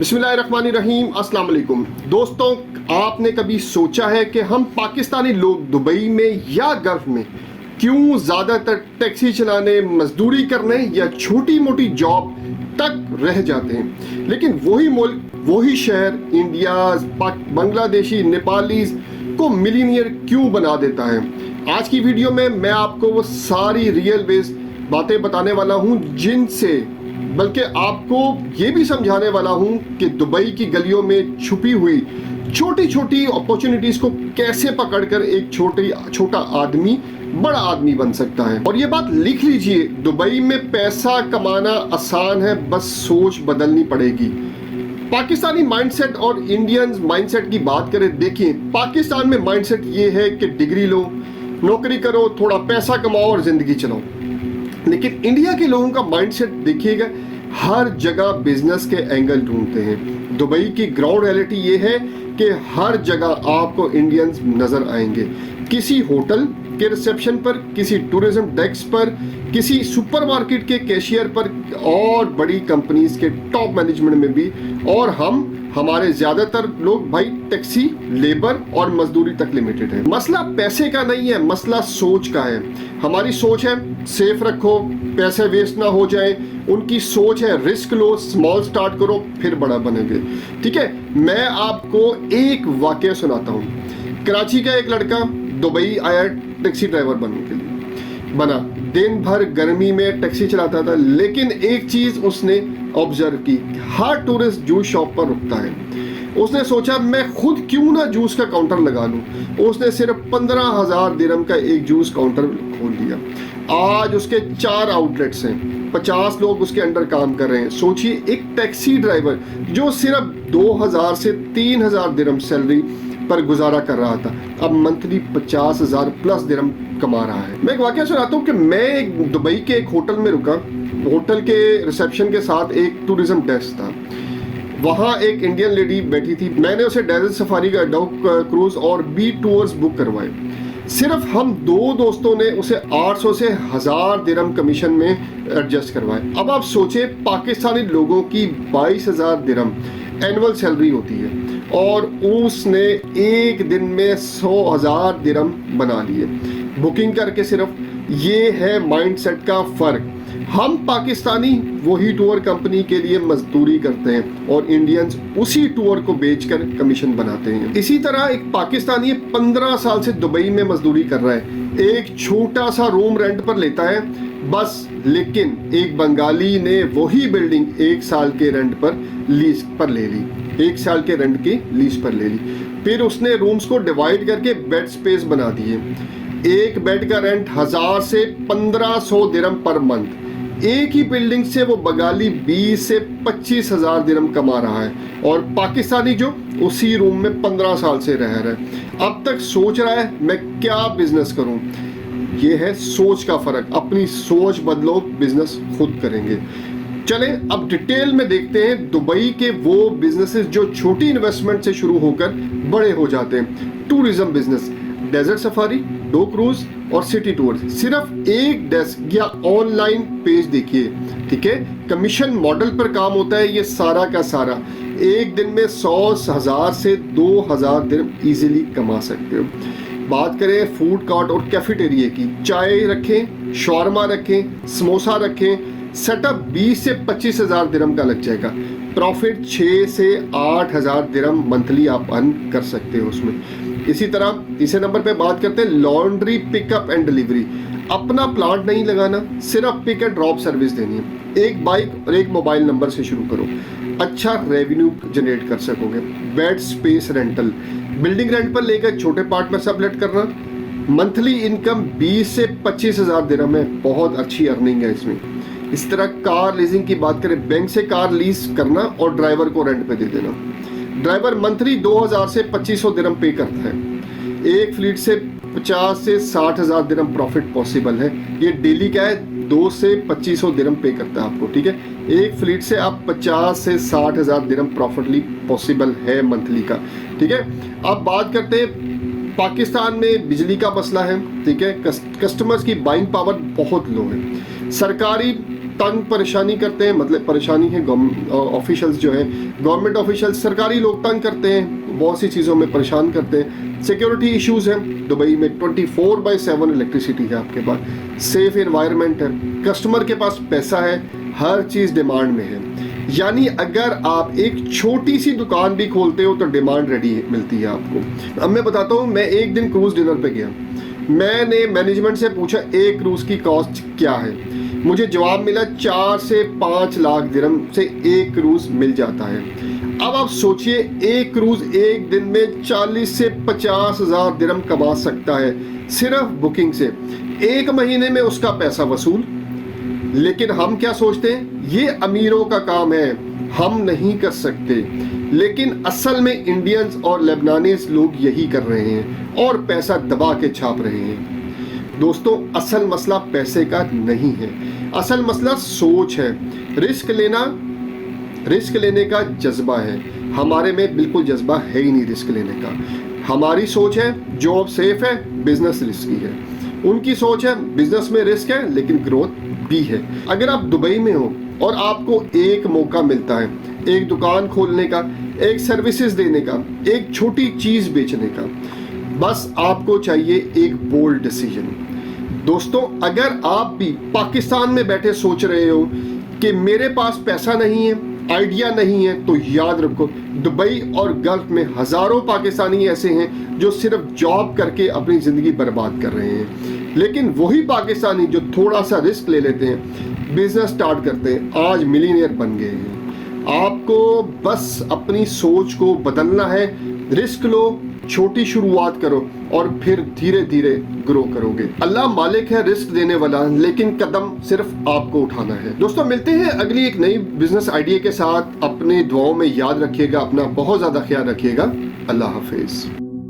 बिस्मिल्लाहिर्रहमानिर्रहीम, अस्सलाम वालेकुम। दोस्तों, आपने कभी सोचा है कि हम पाकिस्तानी लोग दुबई में या गल्फ में क्यों ज़्यादातर टैक्सी चलाने, मजदूरी करने या छोटी मोटी जॉब तक रह जाते हैं, लेकिन वही मुल्क, वही शहर इंडिया, बांग्लादेशी, नेपालीज को मिलीनियर क्यों बना देता है। आज की वीडियो में मैं आपको वो सारी रियल बेस बातें बताने वाला हूँ, जिनसे बल्कि आपको ये भी समझाने वाला हूं कि दुबई की गलियों में छुपी हुई छोटी छोटी अपॉर्चुनिटीज को कैसे पकड़कर एक छोटा आदमी बड़ा आदमी बन सकता है। और ये बात लिख लीजिए, दुबई में पैसा कमाना आसान है, बस सोच बदलनी पड़ेगी। पाकिस्तानी माइंडसेट और इंडियन माइंडसेट की बात करें, देखिए पाकिस्तान में माइंडसेट ये है कि डिग्री लो, नौकरी करो, थोड़ा पैसा कमाओ और जिंदगी चलाओ। लेकिन इंडिया के लोगों का माइंडसेट देखिएगा, हर जगह बिजनेस के एंगल ढूंढते हैं। दुबई की ग्राउंड रियलिटी ये है कि हर जगह आपको इंडियंस नजर आएंगे, किसी होटल के रिसेप्शन पर, किसी टूरिज्म डेस्क पर, किसी सुपरमार्केट के कैशियर पर और बड़ी कंपनीज के टॉप मैनेजमेंट में भी। और हमारे ज्यादातर लोग भाई टैक्सी, लेबर और मजदूरी तक लिमिटेड है। मसला पैसे का नहीं है, मसला सोच का है। हमारी सोच है सेफ रखो, पैसे वेस्ट ना हो जाए। उनकी सोच है रिस्क लो, स्मॉल स्टार्ट करो, फिर बड़ा बनेंगे। ठीक है, मैं आपको एक वाकया सुनाता हूँ। कराची का एक लड़का दुबई आया टैक्सी ड्राइवर बनने के लिए, बना। दिन भर गर्मी में टैक्सी चलाता था, लेकिन एक चीज उसने ऑब्जर्व की, हर टूरिस्ट जूस शॉप पर रुकता है। उसने सोचा मैं खुद क्यों ना जूस का काउंटर लगा लूं। उसने सिर्फ 15,000 दिरहम का एक जूस काउंटर खोल दिया। आज उसके 4 आउटलेट्स हैं, 50 लोग उसके अंडर काम कर रहे हैं। सोचिए, एक टैक्सी ड्राइवर जो सिर्फ 2,000 से 3,000 दिरहम सैलरी पर गुजारा कर रहा था, अब मंथली 50,000 प्लस दिरहम कमा रहा है। मैं एक वाकया सुनाता हूँ कि मैं दुबई के एक होटल में रुका। होटल के रिसेप्शन के साथ एक टूरिज्म डेस्क था। वहाँ एक इंडियन लेडी बैठी थी। मैंने उसे डेजर्ट सफारी का डॉग क्रूज और बी टूर्स बुक करवाए। सिर्फ हम 2 दोस्तों ने उसे 800 से 1,000 दिरहम कमीशन में एडजस्ट करवाए। अब आप सोचे, पाकिस्तानी लोगों की 22,000 दिरहम एनुअल सैलरी होती है और उसने एक दिन में 100,000 दिरहम बना लिए बुकिंग करके। सिर्फ ये है माइंडसेट का फर्क। हम पाकिस्तानी वही टूर कंपनी के लिए मजदूरी करते हैं और इंडियंस उसी टूर को बेचकर कमीशन बनाते हैं। इसी तरह एक पाकिस्तानी 15 साल से दुबई में मजदूरी कर रहा है, एक छोटा सा रूम रेंट पर लेता है बस। लेकिन एक बंगाली ने वही बिल्डिंग 1 साल के रेंट पर लीज पर ले ली, 1 साल के रेंट की लीज पर ले ली। फिर उसने रूम्स को डिवाइड करके बेड स्पेस बना दिए। एक बेड का रेंट 1,000 से 1,500 दिरहम पर मंथ। एक ही बिल्डिंग से वो बंगाली 20 से 25,000 दिरहम कमा रहा है और पाकिस्तानी जो उसी रूम में 15 साल से रह रहा है, अब तक सोच रहा है मैं क्या बिजनेस करूं। ये है सोच का फर्क। अपनी सोच बदलो, बिजनेस खुद करेंगे। चलें अब डिटेल में देखते हैं दुबई के वो बिजनेसेस जो छोटी इन्वेस्टमेंट से शुरू होकर बड़े हो जाते हैं। Tourism business, desert safari, dhow cruise और सिटी टूर। सिर्फ एक डेस्क या ऑनलाइन पेज देखिए, ठीक है। कमीशन मॉडल पर काम होता है ये सारा का सारा। एक दिन में 100,000 से 2,000 दिरहम इजीली कमा सकते हो। बात करें फूड कोर्ट और कैफेटेरिया की, चाय रखें, शॉर्मा रखें, समोसा रखें, सेटअप 20 से 25,000 दिरहम का लग जाएगा। प्रॉफिट 6 से 8,000 दिरहम मंथली आप अर्न कर सकते हो उसमें। इसी तरह तीसरे नंबर पे बात करते हैं लॉन्ड्री पिकअप एंड डिलीवरी। अपना प्लांट नहीं लगाना, सिर्फ पिक एंड ड्रॉप सर्विस देनी है। एक बाइक और एक मोबाइल नंबर से शुरू करो, अच्छा रेवेन्यू जनरेट कर सकोगे। Bed space rental, building rent पर लेकर छोटे पार्ट में सबलेट करना। मंथली इनकम 20 से 25,000 दिरहम है, बहुत अच्छी अर्निंग है इसमें। इस तरह कार लीजिंग की बात करें, बैंक से कार लीज करना और ड्राइवर को रेंट पे दे देना। ड्राइवर मंथली 2,000 से 2,500 दिरहम पे करता है। एक फ्लीट से 50 से 60,000 दिरहम प्रॉफिट पॉसिबल है। ये डेली का है, 2 से 2,500 दिरहम पे करता है आपको, ठीक है। एक फ्लीट से आप 50 से 60,000 दिरहम प्रॉफिटली पॉसिबल है मंथली का, ठीक है। अब बात करते हैं पाकिस्तान में बिजली का मसला है, ठीक है। कस्टमर्स की बाइंग पावर बहुत लो है। सरकारी तंग परेशानी करते हैं, मतलब परेशानी है ऑफिशियल्स जो है, गवर्नमेंट ऑफिशियल्स, सरकारी लोग तंग करते हैं, बहुत सी चीज़ों में परेशान करते हैं। सिक्योरिटी इश्यूज हैं, दुबई में 24/7 इलेक्ट्रिसिटी है आपके पास, सेफ एनवायरनमेंट है, कस्टमर के पास पैसा है, हर चीज़ डिमांड में है। यानी अगर आप एक छोटी सी दुकान भी खोलते हो तो डिमांड रेडी मिलती है आपको। अब मैं बताता हूँ, मैं एक दिन क्रूज डिनर पे गया, मैंने मैनेजमेंट से पूछा एक क्रूज की कॉस्ट क्या है, मुझे जवाब मिला 4 से 5 लाख दिरहम से एक क्रूज मिल जाता है। अब आप सोचिए, एक क्रूज एक दिन में 40 से 50 हज़ार दिरहम कमा सकता है सिर्फ बुकिंग से, एक महीने में उसका पैसा वसूल। लेकिन हम क्या सोचते हैं, ये अमीरों का काम है, हम नहीं कर सकते। लेकिन असल में इंडियंस और लेबनानीज लोग यही कर रहे हैं और पैसा दबा के छाप रहे हैं। दोस्तों, असल मसला पैसे का नहीं है, असल मसला सोच है। रिस्क लेने का जज्बा है, हमारे में बिल्कुल जज्बा है ही नहीं रिस्क लेने का। हमारी सोच है जॉब सेफ है, बिजनेस रिस्की है। उनकी सोच है बिजनेस में रिस्क है लेकिन ग्रोथ भी है। अगर आप दुबई में हो और आपको एक मौका मिलता है एक दुकान खोलने का, एक सर्विसेज देने का, एक छोटी चीज बेचने का, बस आपको चाहिए एक बोल्ड डिसीजन। दोस्तों, अगर आप भी पाकिस्तान में बैठे सोच रहे हो कि मेरे पास पैसा नहीं है, आइडिया नहीं है, तो याद रखो दुबई और गल्फ में हजारों पाकिस्तानी ऐसे हैं जो सिर्फ जॉब करके अपनी जिंदगी बर्बाद कर रहे हैं। लेकिन वही पाकिस्तानी जो थोड़ा सा रिस्क ले लेते हैं, बिजनेस स्टार्ट करते हैं, आज मिलीनियर बन गए हैं। आपको बस अपनी सोच को बदलना है, रिस्क लो, छोटी शुरुआत करो और फिर धीरे धीरे ग्रो करोगे। अल्लाह मालिक है रिस्क देने वाला, लेकिन कदम सिर्फ आपको उठाना है। दोस्तों, मिलते हैं अगली एक नई बिजनेस आइडिया के साथ। अपने दुआओं में याद रखिएगा, अपना बहुत ज्यादा ख्याल रखिएगा। अल्लाह हाफिज।